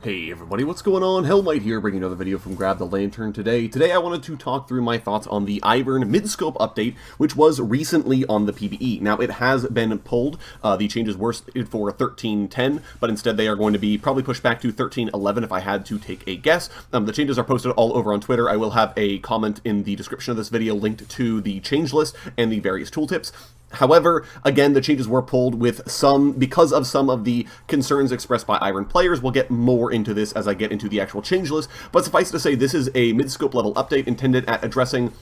Hey everybody, what's going on? Hellmite here, bringing another video from Grab the Lantern today. Today I wanted to talk through my thoughts on the Ivern Midscope update, which was recently on the PvE. Now, it has been pulled. The changes were for 13.10, but instead they are going to be probably pushed back to 13.11 if I had to take a guess. The changes are posted all over on Twitter. I will have a comment in the description of this video linked to the change list and the various tooltips. However, again, the changes were pulled because of some of the concerns expressed by Ivern players. We'll get more into this as I get into the actual change list, but suffice to say, this is a mid-scope level update intended at addressing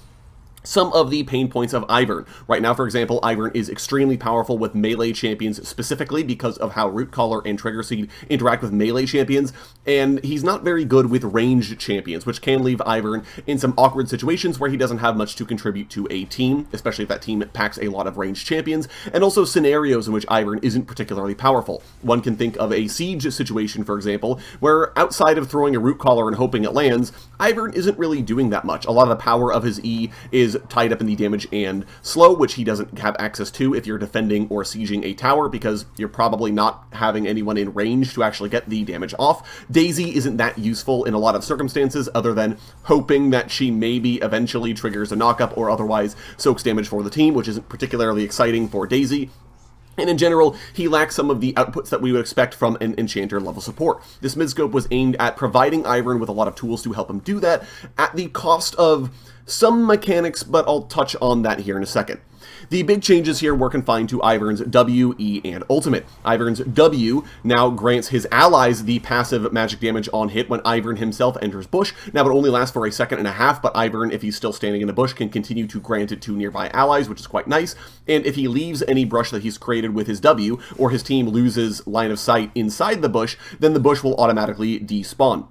some of the pain points of Ivern. Right now, for example, Ivern is extremely powerful with melee champions specifically because of how Root Collar and Trigger Seed interact with melee champions, and he's not very good with ranged champions, which can leave Ivern in some awkward situations where he doesn't have much to contribute to a team, especially if that team packs a lot of ranged champions, and also scenarios in which Ivern isn't particularly powerful. One can think of a siege situation, for example, where outside of throwing a Root Collar and hoping it lands, Ivern isn't really doing that much. A lot of the power of his E is tied up in the damage and slow, which he doesn't have access to if you're defending or sieging a tower, because you're probably not having anyone in range to actually get the damage off. Daisy isn't that useful in a lot of circumstances, other than hoping that she maybe eventually triggers a knockup or otherwise soaks damage for the team, which isn't particularly exciting for Daisy. And in general, he lacks some of the outputs that we would expect from an Enchanter level support. This midscope was aimed at providing Ivern with a lot of tools to help him do that, at the cost of some mechanics, but I'll touch on that here in a second. The big changes here were confined to Ivern's W, E, and Ultimate. Ivern's W now grants his allies the passive magic damage on hit when Ivern himself enters bush. Now, it only lasts for a second and a half, but Ivern, if he's still standing in a bush, can continue to grant it to nearby allies, which is quite nice. And if he leaves any brush that he's created with his W, or his team loses line of sight inside the bush, then the bush will automatically despawn.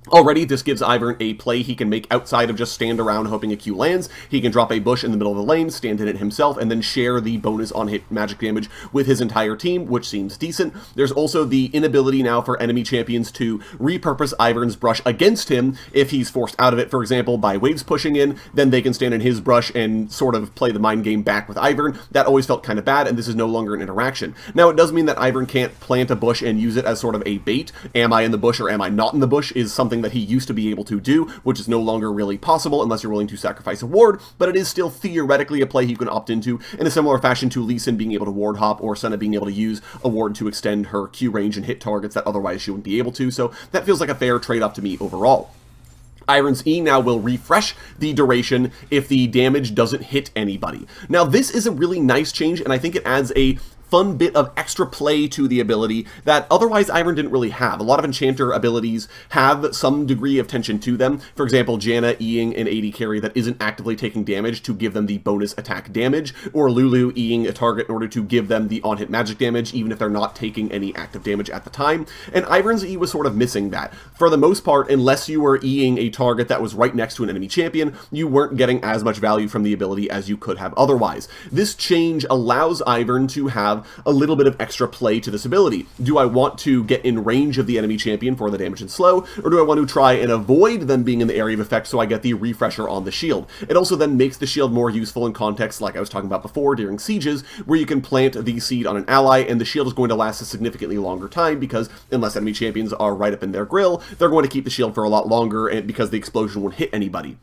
Already, this gives Ivern a play he can make outside of just stand around hoping a Q lands. He can drop a bush in the middle of the lane, stand in it himself, and then share the bonus on hit magic damage with his entire team, which seems decent. There's also the inability now for enemy champions to repurpose Ivern's brush against him if he's forced out of it, for example, by waves pushing in. Then they can stand in his brush and sort of play the mind game back with Ivern. That always felt kind of bad, and this is no longer an interaction. Now, it does mean that Ivern can't plant a bush and use it as sort of a bait. Am I in the bush or am I not in the bush is something that he used to be able to do, which is no longer really possible unless you're willing to sacrifice a ward, but it is still theoretically a play you can opt into in a similar fashion to Lee Sin being able to ward hop or Senna being able to use a ward to extend her Q range and hit targets that otherwise she wouldn't be able to, so that feels like a fair trade-off to me overall. Ivern's E now will refresh the duration if the damage doesn't hit anybody. Now, this is a really nice change, and I think it adds a fun bit of extra play to the ability that otherwise Ivern didn't really have. A lot of Enchanter abilities have some degree of tension to them. For example, Janna E-ing an AD carry that isn't actively taking damage to give them the bonus attack damage, or Lulu E-ing a target in order to give them the on-hit magic damage, even if they're not taking any active damage at the time. And Ivern's E was sort of missing that. For the most part, unless you were E-ing a target that was right next to an enemy champion, you weren't getting as much value from the ability as you could have otherwise. This change allows Ivern to have a little bit of extra play to this ability. Do I want to get in range of the enemy champion for the damage and slow, or do I want to try and avoid them being in the area of effect so I get the refresher on the shield? It also then makes the shield more useful in contexts like I was talking about before during sieges, where you can plant the seed on an ally and the shield is going to last a significantly longer time because unless enemy champions are right up in their grill, they're going to keep the shield for a lot longer and because the explosion won't hit anybody.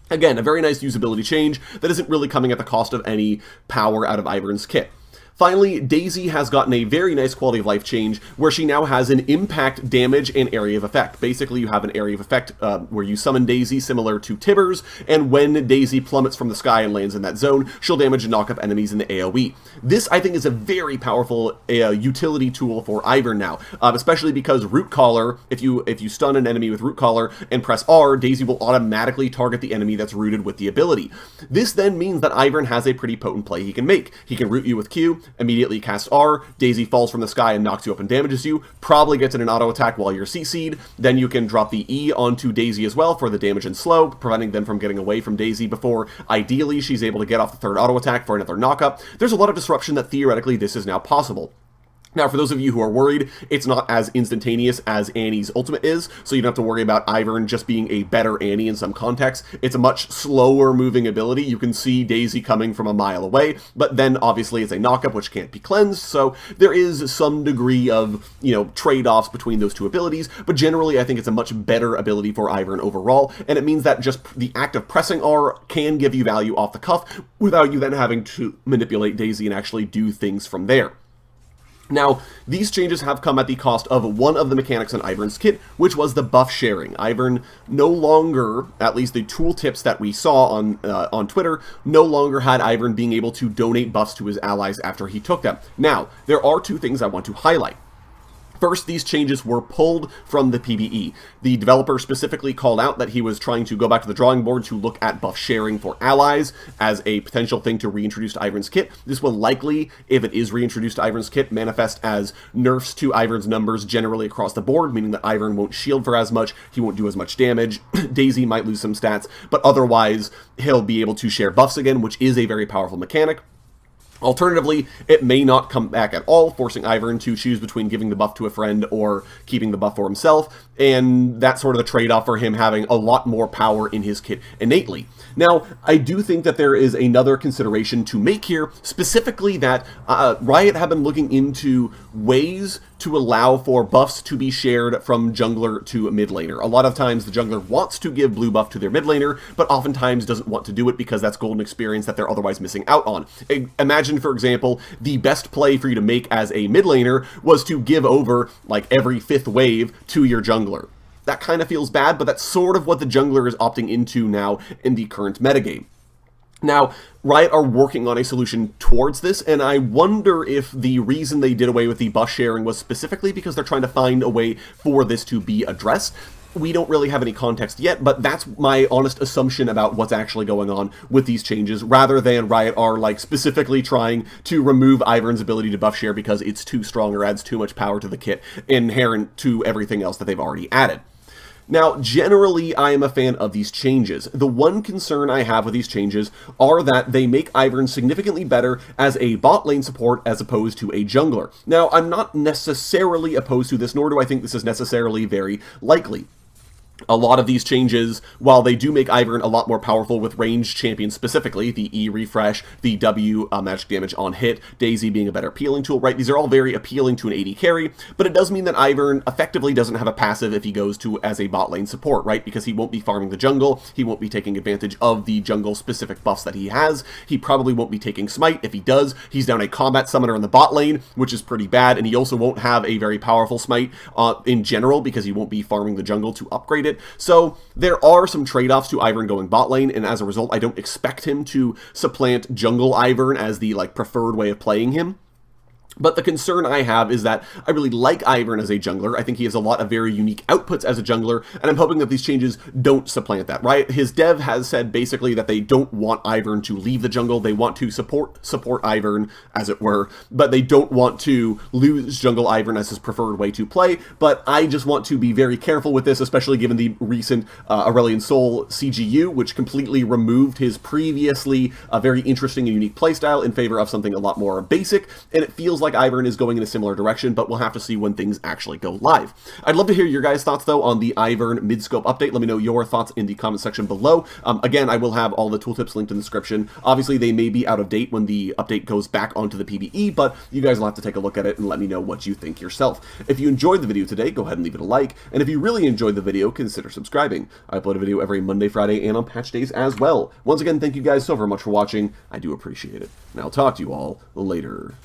Again, a very nice usability change that isn't really coming at the cost of any power out of Ivern's kit. Finally, Daisy has gotten a very nice quality of life change where she now has an impact, damage, and area of effect. Basically, you have an area of effect where you summon Daisy similar to Tibbers, and when Daisy plummets from the sky and lands in that zone, she'll damage and knock up enemies in the AoE. This, I think, is a very powerful utility tool for Ivern now, especially because Root Collar, if you stun an enemy with Root Collar and press R, Daisy will automatically target the enemy that's rooted with the ability. This then means that Ivern has a pretty potent play he can make. He can root you with Q, immediately cast R, Daisy falls from the sky and knocks you up and damages you, probably gets in an auto attack while you're CC'd, then you can drop the E onto Daisy as well for the damage and slow, preventing them from getting away from Daisy before ideally she's able to get off the third auto attack for another knockup. There's a lot of disruption that theoretically this is now possible. Now, for those of you who are worried, it's not as instantaneous as Annie's ultimate is, so you don't have to worry about Ivern just being a better Annie in some contexts. It's a much slower moving ability. You can see Daisy coming from a mile away, but then obviously it's a knockup which can't be cleansed, so there is some degree of, trade-offs between those two abilities, but generally I think it's a much better ability for Ivern overall, and it means that just the act of pressing R can give you value off the cuff without you then having to manipulate Daisy and actually do things from there. Now, these changes have come at the cost of one of the mechanics in Ivern's kit, which was the buff sharing. Ivern no longer, at least the tooltips that we saw on Twitter, no longer had Ivern being able to donate buffs to his allies after he took them. Now, there are two things I want to highlight. First, these changes were pulled from the PBE. The developer specifically called out that he was trying to go back to the drawing board to look at buff sharing for allies as a potential thing to reintroduce to Ivern's kit. This will likely, if it is reintroduced to Ivern's kit, manifest as nerfs to Ivern's numbers generally across the board, meaning that Ivern won't shield for as much, he won't do as much damage, Daisy might lose some stats, but otherwise he'll be able to share buffs again, which is a very powerful mechanic. Alternatively, it may not come back at all, forcing Ivern to choose between giving the buff to a friend or keeping the buff for himself, and that's sort of the trade-off for him having a lot more power in his kit innately. Now, I do think that there is another consideration to make here, specifically that Riot have been looking into ways to allow for buffs to be shared from jungler to mid laner. A lot of times the jungler wants to give blue buff to their mid laner, but oftentimes doesn't want to do it because that's golden experience that they're otherwise missing out on. Imagine, for example, the best play for you to make as a mid laner was to give over like every 5th wave to your jungler. That kind of feels bad, but that's sort of what the jungler is opting into now in the current metagame. Now, Riot are working on a solution towards this, and I wonder if the reason they did away with the buff sharing was specifically because they're trying to find a way for this to be addressed. We don't really have any context yet, but that's my honest assumption about what's actually going on with these changes, rather than Riot are like specifically trying to remove Ivern's ability to buff share because it's too strong or adds too much power to the kit inherent to everything else that they've already added. Now, generally, I am a fan of these changes. The one concern I have with these changes are that they make Ivern significantly better as a bot lane support as opposed to a jungler. Now, I'm not necessarily opposed to this, nor do I think this is necessarily very likely. A lot of these changes, while they do make Ivern a lot more powerful with ranged champions specifically, the E refresh, the W magic damage on hit, Daisy being a better appealing tool, right? These are all very appealing to an AD carry, but it does mean that Ivern effectively doesn't have a passive if he goes to as a bot lane support, right? Because he won't be farming the jungle, he won't be taking advantage of the jungle specific buffs that he has, he probably won't be taking smite. If he does, he's down a combat summoner in the bot lane, which is pretty bad, and he also won't have a very powerful smite in general because he won't be farming the jungle to upgrade it. So there are some trade-offs to Ivern going bot lane, and as a result, I don't expect him to supplant jungle Ivern as the preferred way of playing him. But the concern I have is that I really like Ivern as a jungler. I think he has a lot of very unique outputs as a jungler, and I'm hoping that these changes don't supplant that, right? His dev has said basically that they don't want Ivern to leave the jungle. They want to support Ivern, as it were, but they don't want to lose jungle Ivern as his preferred way to play. But I just want to be very careful with this, especially given the recent Aurelion Sol CGU, which completely removed his previously very interesting and unique playstyle in favor of something a lot more basic, and it feels like Ivern is going in a similar direction, but we'll have to see when things actually go live. I'd love to hear your guys' thoughts, though, on the Ivern Midscope update. Let me know your thoughts in the comment section below. Again, I will have all the tooltips linked in the description. Obviously, they may be out of date when the update goes back onto the PBE, but you guys will have to take a look at it and let me know what you think yourself. If you enjoyed the video today, go ahead and leave it a like, and if you really enjoyed the video, consider subscribing. I upload a video every Monday, Friday, and on patch days as well. Once again, thank you guys so very much for watching. I do appreciate it, and I'll talk to you all later.